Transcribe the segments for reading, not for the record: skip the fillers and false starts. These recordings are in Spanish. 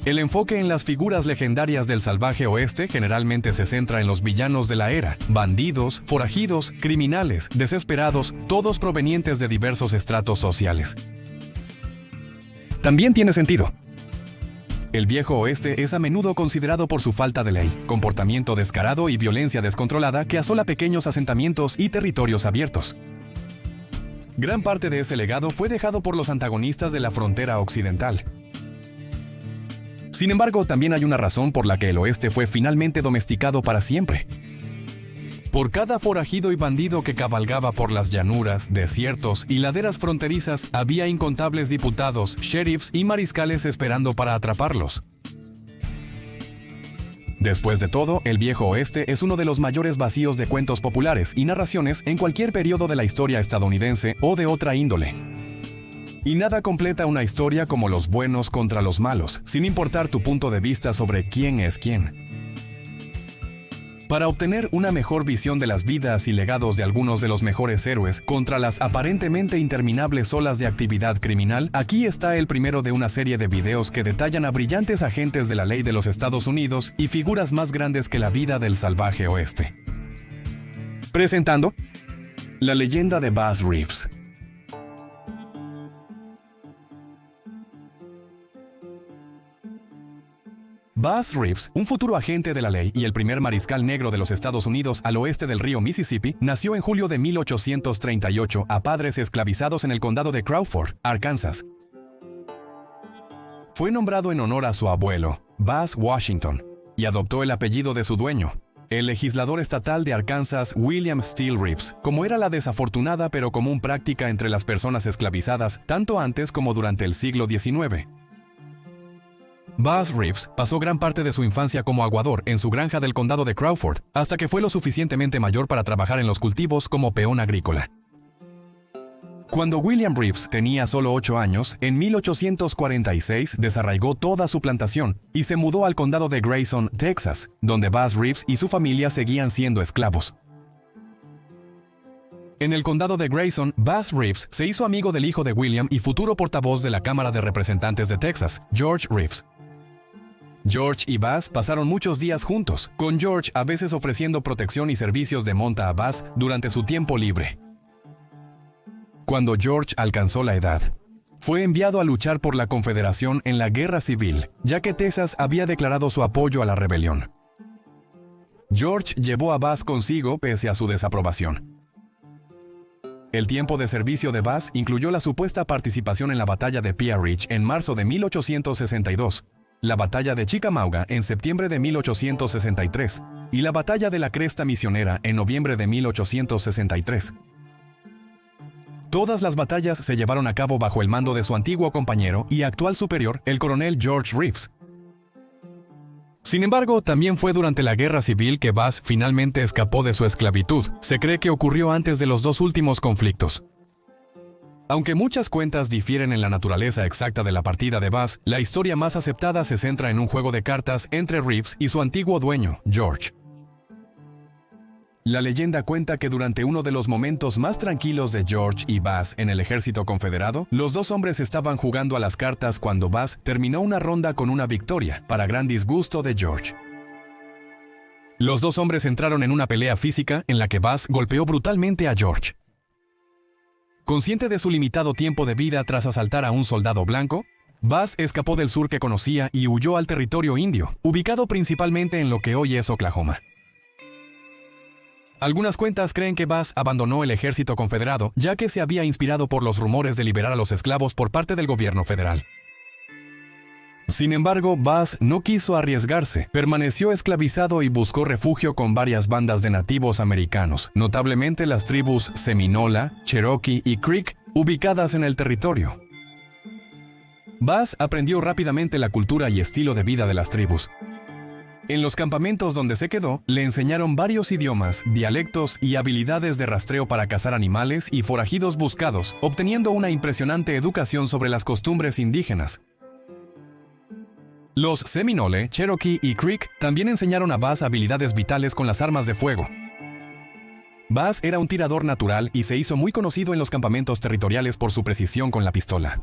El enfoque en las figuras legendarias del salvaje oeste generalmente se centra en los villanos de la era, bandidos, forajidos, criminales, desesperados, todos provenientes de diversos estratos sociales. También tiene sentido. El viejo oeste es a menudo considerado por su falta de ley, comportamiento descarado y violencia descontrolada que asola pequeños asentamientos y territorios abiertos. Gran parte de ese legado fue dejado por los antagonistas de la frontera occidental. Sin embargo, también hay una razón por la que el oeste fue finalmente domesticado para siempre. Por cada forajido y bandido que cabalgaba por las llanuras, desiertos y laderas fronterizas, había incontables diputados, sheriffs y mariscales esperando para atraparlos. Después de todo, el viejo oeste es uno de los mayores vacíos de cuentos populares y narraciones en cualquier periodo de la historia estadounidense o de otra índole. Y nada completa una historia como los buenos contra los malos, sin importar tu punto de vista sobre quién es quién. Para obtener una mejor visión de las vidas y legados de algunos de los mejores héroes contra las aparentemente interminables olas de actividad criminal, aquí está el primero de una serie de videos que detallan a brillantes agentes de la ley de los Estados Unidos y figuras más grandes que la vida del salvaje oeste. Presentando la leyenda de Bass Reeves. Bass Reeves, un futuro agente de la ley y el primer mariscal negro de los Estados Unidos al oeste del río Mississippi, nació en julio de 1838 a padres esclavizados en el condado de Crawford, Arkansas. Fue nombrado en honor a su abuelo, Bass Washington, y adoptó el apellido de su dueño, el legislador estatal de Arkansas, William Steele Reeves, como era la desafortunada pero común práctica entre las personas esclavizadas tanto antes como durante el siglo XIX. Bass Reeves pasó gran parte de su infancia como aguador en su granja del condado de Crawford, hasta que fue lo suficientemente mayor para trabajar en los cultivos como peón agrícola. Cuando William Reeves tenía solo 8 años, en 1846 desarraigó toda su plantación y se mudó al condado de Grayson, Texas, donde Bass Reeves y su familia seguían siendo esclavos. En el condado de Grayson, Bass Reeves se hizo amigo del hijo de William y futuro portavoz de la Cámara de Representantes de Texas, George Reeves. George y Bass pasaron muchos días juntos, con George a veces ofreciendo protección y servicios de monta a Bass durante su tiempo libre. Cuando George alcanzó la edad, fue enviado a luchar por la Confederación en la Guerra Civil, ya que Texas había declarado su apoyo a la rebelión. George llevó a Bass consigo pese a su desaprobación. El tiempo de servicio de Bass incluyó la supuesta participación en la batalla de Pea Ridge en marzo de 1862, la batalla de Chickamauga en septiembre de 1863 y la batalla de la Cresta Misionera en noviembre de 1863. Todas las batallas se llevaron a cabo bajo el mando de su antiguo compañero y actual superior, el coronel George Reeves. Sin embargo, también fue durante la Guerra Civil que Bass finalmente escapó de su esclavitud. Se cree que ocurrió antes de los dos últimos conflictos. Aunque muchas cuentas difieren en la naturaleza exacta de la partida de Bass, la historia más aceptada se centra en un juego de cartas entre Reeves y su antiguo dueño, George. La leyenda cuenta que durante uno de los momentos más tranquilos de George y Bass en el ejército confederado, los dos hombres estaban jugando a las cartas cuando Bass terminó una ronda con una victoria, para gran disgusto de George. Los dos hombres entraron en una pelea física en la que Bass golpeó brutalmente a George. Consciente de su limitado tiempo de vida tras asaltar a un soldado blanco, Bass escapó del sur que conocía y huyó al territorio indio, ubicado principalmente en lo que hoy es Oklahoma. Algunas cuentas creen que Bass abandonó el ejército confederado, ya que se había inspirado por los rumores de liberar a los esclavos por parte del gobierno federal. Sin embargo, Bass no quiso arriesgarse, permaneció esclavizado y buscó refugio con varias bandas de nativos americanos, notablemente las tribus Seminola, Cherokee y Creek, ubicadas en el territorio. Bass aprendió rápidamente la cultura y estilo de vida de las tribus. En los campamentos donde se quedó, le enseñaron varios idiomas, dialectos y habilidades de rastreo para cazar animales y forajidos buscados, obteniendo una impresionante educación sobre las costumbres indígenas. Los Seminole, Cherokee y Creek también enseñaron a Bass habilidades vitales con las armas de fuego. Bass era un tirador natural y se hizo muy conocido en los campamentos territoriales por su precisión con la pistola.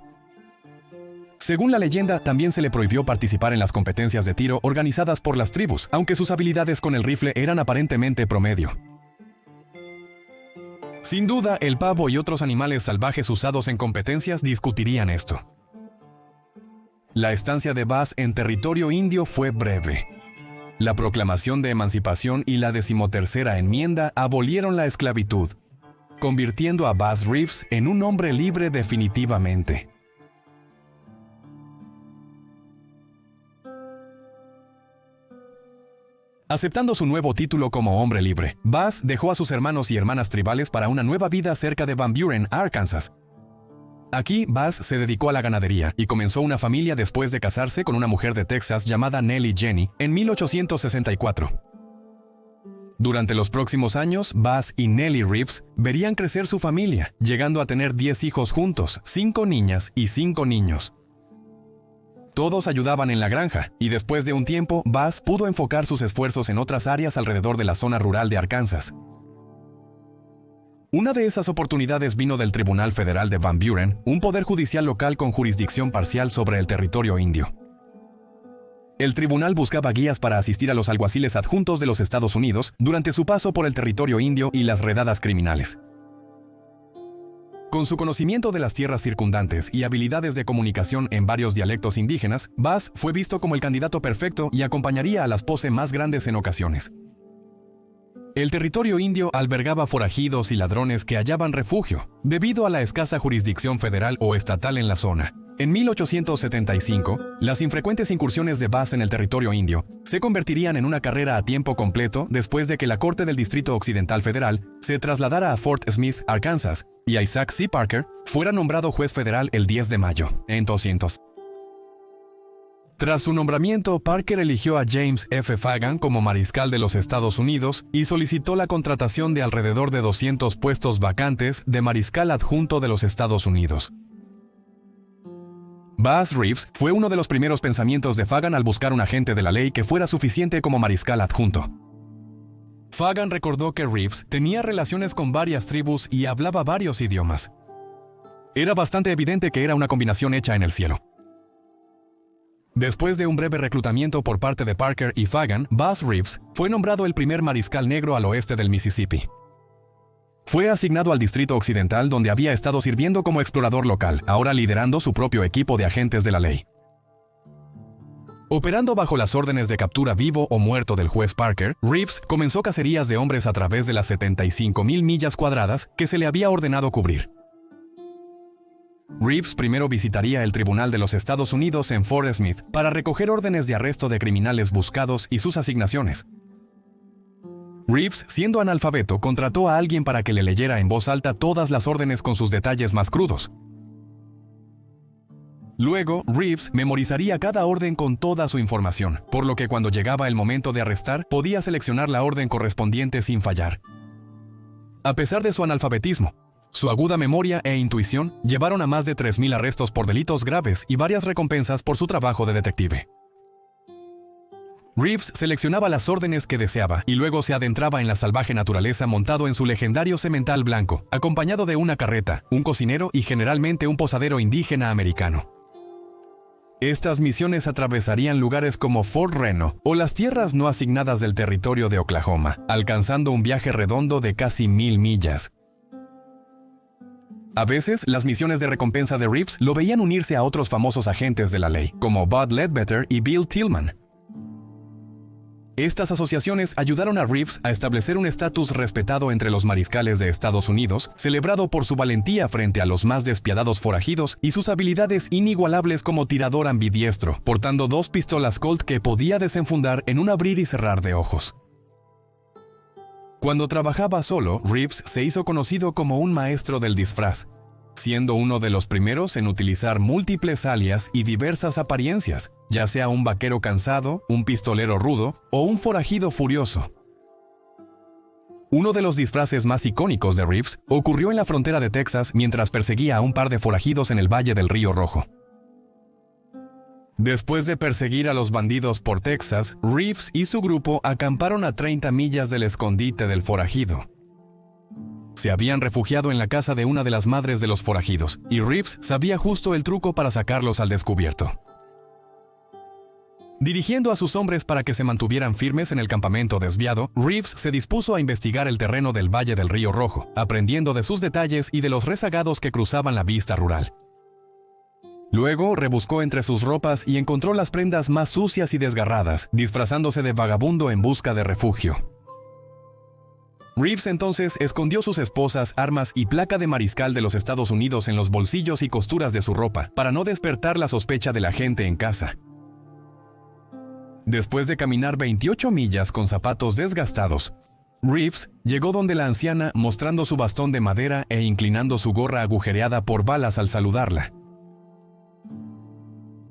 Según la leyenda, también se le prohibió participar en las competencias de tiro organizadas por las tribus, aunque sus habilidades con el rifle eran aparentemente promedio. Sin duda, el pavo y otros animales salvajes usados en competencias discutirían esto. La estancia de Bass en territorio indio fue breve. La proclamación de emancipación y la 13ª enmienda abolieron la esclavitud, convirtiendo a Bass Reeves en un hombre libre definitivamente. Aceptando su nuevo título como hombre libre, Bass dejó a sus hermanos y hermanas tribales para una nueva vida cerca de Van Buren, Arkansas. Aquí, Bass se dedicó a la ganadería y comenzó una familia después de casarse con una mujer de Texas llamada Nellie Jenny en 1864. Durante los próximos años, Bass y Nellie Reeves verían crecer su familia, llegando a tener 10 hijos juntos, 5 niñas y 5 niños. Todos ayudaban en la granja, y después de un tiempo, Bass pudo enfocar sus esfuerzos en otras áreas alrededor de la zona rural de Arkansas. Una de esas oportunidades vino del Tribunal Federal de Van Buren, un poder judicial local con jurisdicción parcial sobre el territorio indio. El tribunal buscaba guías para asistir a los alguaciles adjuntos de los Estados Unidos durante su paso por el territorio indio y las redadas criminales. Con su conocimiento de las tierras circundantes y habilidades de comunicación en varios dialectos indígenas, Bass fue visto como el candidato perfecto y acompañaría a las pose más grandes en ocasiones. El territorio indio albergaba forajidos y ladrones que hallaban refugio, debido a la escasa jurisdicción federal o estatal en la zona. En 1875, las infrecuentes incursiones de Bass en el territorio indio se convertirían en una carrera a tiempo completo después de que la Corte del Distrito Occidental Federal se trasladara a Fort Smith, Arkansas, y Isaac C. Parker fuera nombrado juez federal el 10 de mayo, en 200. Tras su nombramiento, Parker eligió a James F. Fagan como mariscal de los Estados Unidos y solicitó la contratación de alrededor de 200 puestos vacantes de mariscal adjunto de los Estados Unidos. Bass Reeves fue uno de los primeros pensamientos de Fagan al buscar un agente de la ley que fuera suficiente como mariscal adjunto. Fagan recordó que Reeves tenía relaciones con varias tribus y hablaba varios idiomas. Era bastante evidente que era una combinación hecha en el cielo. Después de un breve reclutamiento por parte de Parker y Fagan, Bass Reeves fue nombrado el primer mariscal negro al oeste del Mississippi. Fue asignado al Distrito Occidental, donde había estado sirviendo como explorador local, ahora liderando su propio equipo de agentes de la ley. Operando bajo las órdenes de captura vivo o muerto del juez Parker, Reeves comenzó cacerías de hombres a través de las 75,000 millas cuadradas que se le había ordenado cubrir. Reeves primero visitaría el Tribunal de los Estados Unidos en Fort Smith para recoger órdenes de arresto de criminales buscados y sus asignaciones. Reeves, siendo analfabeto, contrató a alguien para que le leyera en voz alta todas las órdenes con sus detalles más crudos. Luego, Reeves memorizaría cada orden con toda su información, por lo que cuando llegaba el momento de arrestar, podía seleccionar la orden correspondiente sin fallar. A pesar de su analfabetismo, su aguda memoria e intuición llevaron a más de 3,000 arrestos por delitos graves y varias recompensas por su trabajo de detective. Reeves seleccionaba las órdenes que deseaba y luego se adentraba en la salvaje naturaleza montado en su legendario semental blanco, acompañado de una carreta, un cocinero y generalmente un posadero indígena americano. Estas misiones atravesarían lugares como Fort Reno o las tierras no asignadas del territorio de Oklahoma, alcanzando un viaje redondo de casi 1,000 millas. A veces, las misiones de recompensa de Reeves lo veían unirse a otros famosos agentes de la ley, como Bud Ledbetter y Bill Tillman. Estas asociaciones ayudaron a Reeves a establecer un estatus respetado entre los mariscales de Estados Unidos, celebrado por su valentía frente a los más despiadados forajidos y sus habilidades inigualables como tirador ambidiestro, portando 2 pistolas Colt que podía desenfundar en un abrir y cerrar de ojos. Cuando trabajaba solo, Reeves se hizo conocido como un maestro del disfraz, siendo uno de los primeros en utilizar múltiples alias y diversas apariencias, ya sea un vaquero cansado, un pistolero rudo o un forajido furioso. Uno de los disfraces más icónicos de Reeves ocurrió en la frontera de Texas mientras perseguía a un par de forajidos en el Valle del Río Rojo. Después de perseguir a los bandidos por Texas, Reeves y su grupo acamparon a 30 millas del escondite del forajido. Se habían refugiado en la casa de una de las madres de los forajidos, y Reeves sabía justo el truco para sacarlos al descubierto. Dirigiendo a sus hombres para que se mantuvieran firmes en el campamento desviado, Reeves se dispuso a investigar el terreno del Valle del Río Rojo, aprendiendo de sus detalles y de los rezagados que cruzaban la vista rural. Luego rebuscó entre sus ropas y encontró las prendas más sucias y desgarradas, disfrazándose de vagabundo en busca de refugio. Reeves entonces escondió sus esposas, armas y placa de mariscal de los Estados Unidos en los bolsillos y costuras de su ropa, para no despertar la sospecha de la gente en casa. Después de caminar 28 millas con zapatos desgastados, Reeves llegó donde la anciana mostrando su bastón de madera e inclinando su gorra agujereada por balas al saludarla.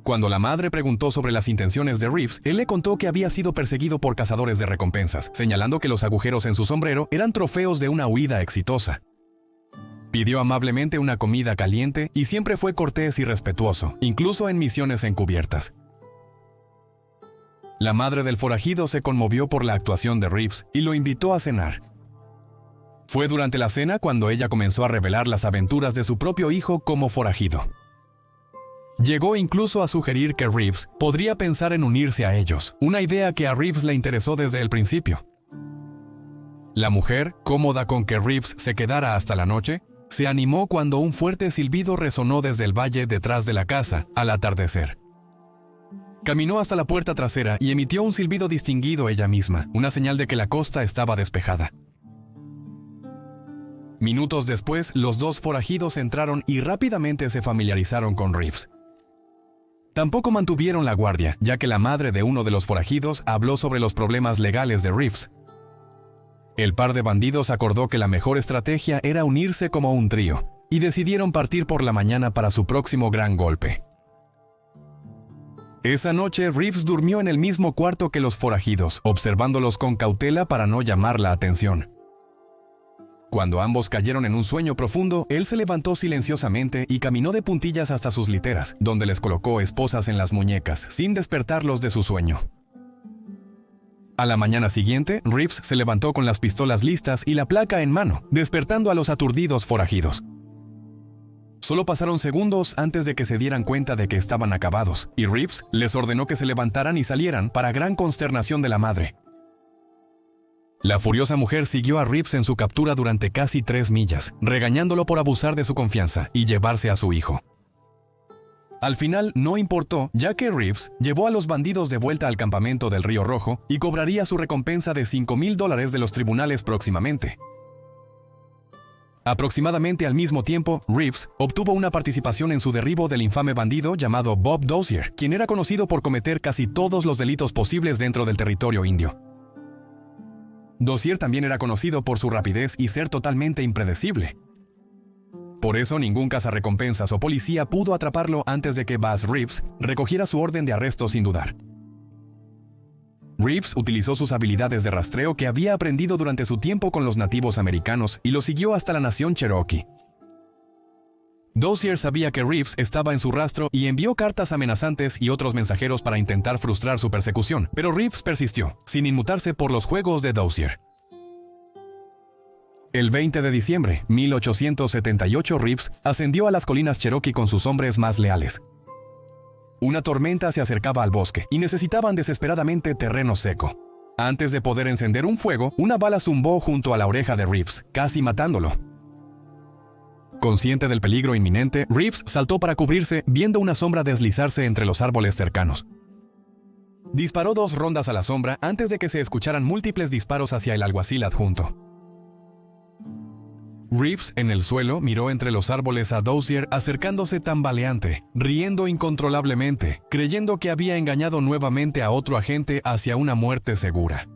Cuando la madre preguntó sobre las intenciones de Reeves, él le contó que había sido perseguido por cazadores de recompensas, señalando que los agujeros en su sombrero eran trofeos de una huida exitosa. Pidió amablemente una comida caliente y siempre fue cortés y respetuoso, incluso en misiones encubiertas. La madre del forajido se conmovió por la actuación de Reeves y lo invitó a cenar. Fue durante la cena cuando ella comenzó a revelar las aventuras de su propio hijo como forajido. Llegó incluso a sugerir que Reeves podría pensar en unirse a ellos, una idea que a Reeves le interesó desde el principio. La mujer, cómoda con que Reeves se quedara hasta la noche, se animó cuando un fuerte silbido resonó desde el valle detrás de la casa al atardecer. Caminó hasta la puerta trasera y emitió un silbido distinguido ella misma, una señal de que la costa estaba despejada. Minutos después, los dos forajidos entraron y rápidamente se familiarizaron con Reeves. Tampoco mantuvieron la guardia, ya que la madre de uno de los forajidos habló sobre los problemas legales de Reeves. El par de bandidos acordó que la mejor estrategia era unirse como un trío, y decidieron partir por la mañana para su próximo gran golpe. Esa noche, Reeves durmió en el mismo cuarto que los forajidos, observándolos con cautela para no llamar la atención. Cuando ambos cayeron en un sueño profundo, él se levantó silenciosamente y caminó de puntillas hasta sus literas, donde les colocó esposas en las muñecas, sin despertarlos de su sueño. A la mañana siguiente, Reeves se levantó con las pistolas listas y la placa en mano, despertando a los aturdidos forajidos. Solo pasaron segundos antes de que se dieran cuenta de que estaban acabados, y Reeves les ordenó que se levantaran y salieran para gran consternación de la madre. La furiosa mujer siguió a Reeves en su captura durante casi 3 millas, regañándolo por abusar de su confianza y llevarse a su hijo. Al final no importó, ya que Reeves llevó a los bandidos de vuelta al campamento del Río Rojo y cobraría su recompensa de $5,000 de los tribunales próximamente. Aproximadamente al mismo tiempo, Reeves obtuvo una participación en su derribo del infame bandido llamado Bob Dozier, quien era conocido por cometer casi todos los delitos posibles dentro del territorio indio. Dozier también era conocido por su rapidez y ser totalmente impredecible. Por eso ningún cazarrecompensas o policía pudo atraparlo antes de que Buzz Reeves recogiera su orden de arresto sin dudar. Reeves utilizó sus habilidades de rastreo que había aprendido durante su tiempo con los nativos americanos y lo siguió hasta la nación Cherokee. Dozier sabía que Reeves estaba en su rastro y envió cartas amenazantes y otros mensajeros para intentar frustrar su persecución, pero Reeves persistió, sin inmutarse por los juegos de Dozier. El 20 de diciembre de 1878, Reeves ascendió a las colinas Cherokee con sus hombres más leales. Una tormenta se acercaba al bosque y necesitaban desesperadamente terreno seco. Antes de poder encender un fuego, una bala zumbó junto a la oreja de Reeves, casi matándolo. Consciente del peligro inminente, Reeves saltó para cubrirse, viendo una sombra deslizarse entre los árboles cercanos. Disparó 2 rondas a la sombra antes de que se escucharan múltiples disparos hacia el alguacil adjunto. Reeves, en el suelo, miró entre los árboles a Dozier acercándose tambaleante, riendo incontrolablemente, creyendo que había engañado nuevamente a otro agente hacia una muerte segura.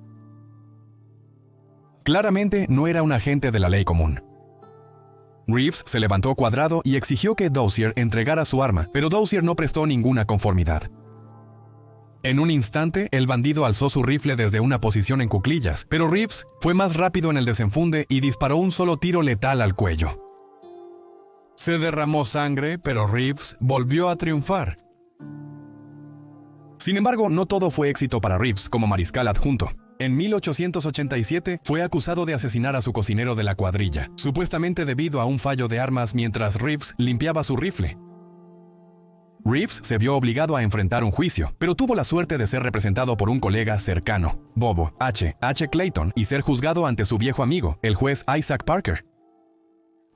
Claramente no era un agente de la ley común. Reeves se levantó cuadrado y exigió que Dozier entregara su arma, pero Dozier no prestó ninguna conformidad. En un instante, el bandido alzó su rifle desde una posición en cuclillas, pero Reeves fue más rápido en el desenfunde y disparó un solo tiro letal al cuello. Se derramó sangre, pero Reeves volvió a triunfar. Sin embargo, no todo fue éxito para Reeves como mariscal adjunto. En 1887 fue acusado de asesinar a su cocinero de la cuadrilla, supuestamente debido a un fallo de armas mientras Reeves limpiaba su rifle. Reeves se vio obligado a enfrentar un juicio, pero tuvo la suerte de ser representado por un colega cercano, Bobo H. Clayton, y ser juzgado ante su viejo amigo, el juez Isaac Parker.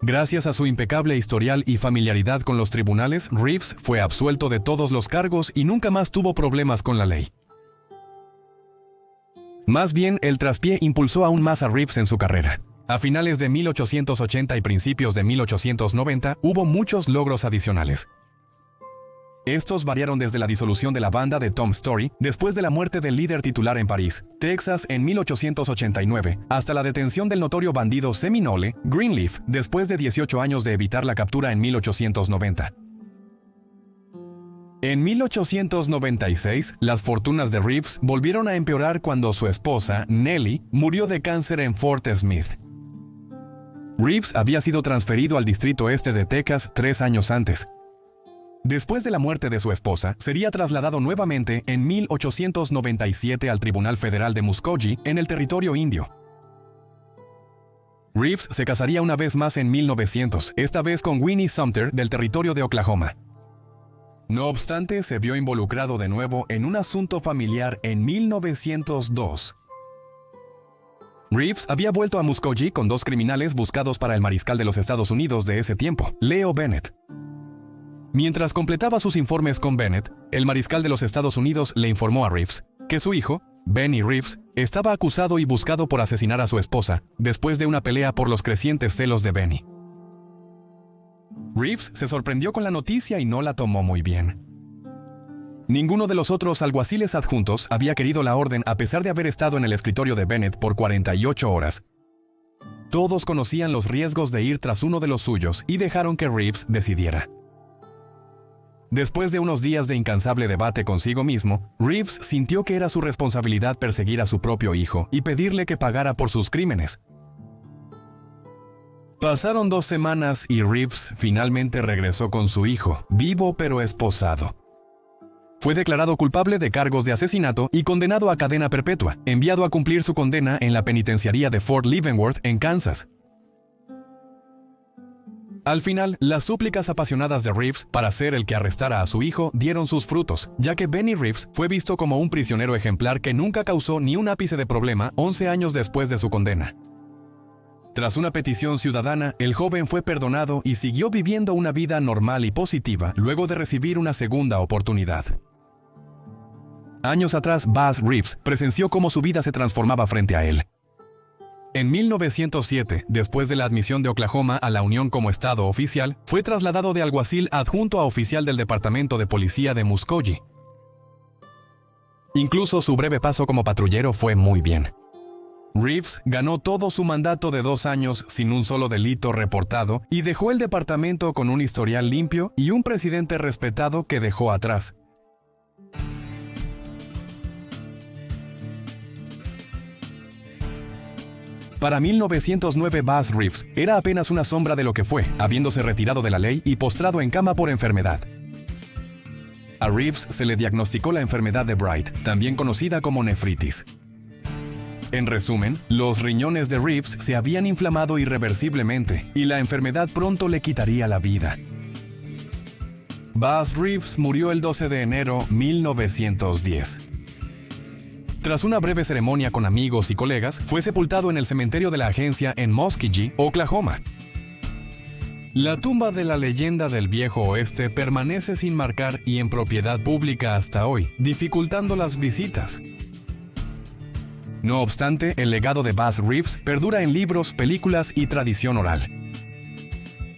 Gracias a su impecable historial y familiaridad con los tribunales, Reeves fue absuelto de todos los cargos y nunca más tuvo problemas con la ley. Más bien, el traspié impulsó aún más a Reeves en su carrera. A finales de 1880 y principios de 1890 hubo muchos logros adicionales. Estos variaron desde la disolución de la banda de Tom Story, después de la muerte del líder titular en París, Texas, en 1889, hasta la detención del notorio bandido Seminole, Greenleaf, después de 18 años de evitar la captura en 1890. En 1896, las fortunas de Reeves volvieron a empeorar cuando su esposa, Nellie, murió de cáncer en Fort Smith. Reeves había sido transferido al Distrito Este de Texas 3 años antes. Después de la muerte de su esposa, sería trasladado nuevamente en 1897 al Tribunal Federal de Muskogee, en el territorio indio. Reeves se casaría una vez más en 1900, esta vez con Winnie Sumter del territorio de Oklahoma. No obstante, se vio involucrado de nuevo en un asunto familiar en 1902. Reeves había vuelto a Muskogee con 2 criminales buscados para el mariscal de los Estados Unidos de ese tiempo, Leo Bennett. Mientras completaba sus informes con Bennett, el mariscal de los Estados Unidos le informó a Reeves que su hijo, Benny Reeves, estaba acusado y buscado por asesinar a su esposa, después de una pelea por los crecientes celos de Benny. Reeves se sorprendió con la noticia y no la tomó muy bien. Ninguno de los otros alguaciles adjuntos había querido la orden a pesar de haber estado en el escritorio de Bennett por 48 horas. Todos conocían los riesgos de ir tras uno de los suyos y dejaron que Reeves decidiera. Después de unos días de incansable debate consigo mismo, Reeves sintió que era su responsabilidad perseguir a su propio hijo y pedirle que pagara por sus crímenes. Pasaron 2 semanas y Reeves finalmente regresó con su hijo, vivo pero esposado. Fue declarado culpable de cargos de asesinato y condenado a cadena perpetua, enviado a cumplir su condena en la penitenciaría de Fort Leavenworth, en Kansas. Al final, las súplicas apasionadas de Reeves para ser el que arrestara a su hijo dieron sus frutos, ya que Benny Reeves fue visto como un prisionero ejemplar que nunca causó ni un ápice de problema 11 años después de su condena. Tras una petición ciudadana, el joven fue perdonado y siguió viviendo una vida normal y positiva luego de recibir una segunda oportunidad. Años atrás, Buzz Reeves presenció cómo su vida se transformaba frente a él. En 1907, después de la admisión de Oklahoma a la Unión como estado oficial, fue trasladado de alguacil adjunto a oficial del Departamento de Policía de Muskogee. Incluso su breve paso como patrullero fue muy bien. Reeves ganó todo su mandato de 2 años sin un solo delito reportado y dejó el departamento con un historial limpio y un presidente respetado que dejó atrás. Para 1909, Buzz Reeves era apenas una sombra de lo que fue, habiéndose retirado de la ley y postrado en cama por enfermedad. A Reeves se le diagnosticó la enfermedad de Bright, también conocida como nefritis. En resumen, los riñones de Reeves se habían inflamado irreversiblemente y la enfermedad pronto le quitaría la vida. Buzz Reeves murió el 12 de enero de 1910. Tras una breve ceremonia con amigos y colegas, fue sepultado en el cementerio de la agencia en Muskogee, Oklahoma. La tumba de la leyenda del Viejo Oeste permanece sin marcar y en propiedad pública hasta hoy, dificultando las visitas. No obstante, el legado de Buzz Reeves perdura en libros, películas y tradición oral.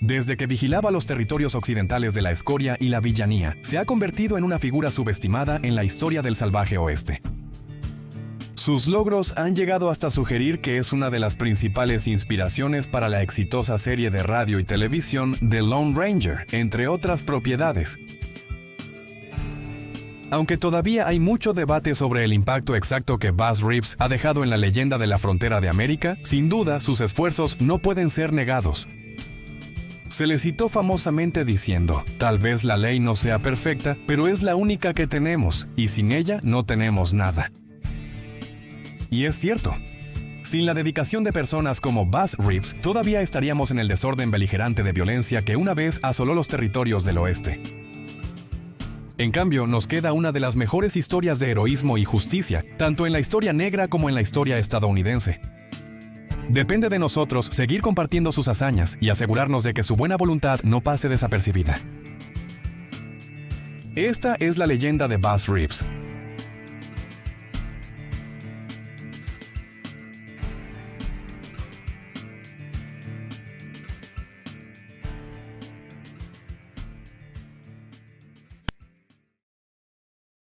Desde que vigilaba los territorios occidentales de la escoria y la villanía, se ha convertido en una figura subestimada en la historia del salvaje oeste. Sus logros han llegado hasta sugerir que es una de las principales inspiraciones para la exitosa serie de radio y televisión The Lone Ranger, entre otras propiedades. Aunque todavía hay mucho debate sobre el impacto exacto que Buzz Reeves ha dejado en la leyenda de la frontera de América, sin duda sus esfuerzos no pueden ser negados. Se le citó famosamente diciendo: "Tal vez la ley no sea perfecta, pero es la única que tenemos, y sin ella no tenemos nada". Y es cierto. Sin la dedicación de personas como Bass Reeves, todavía estaríamos en el desorden beligerante de violencia que una vez asoló los territorios del oeste. En cambio, nos queda una de las mejores historias de heroísmo y justicia, tanto en la historia negra como en la historia estadounidense. Depende de nosotros seguir compartiendo sus hazañas y asegurarnos de que su buena voluntad no pase desapercibida. Esta es la leyenda de Bass Reeves,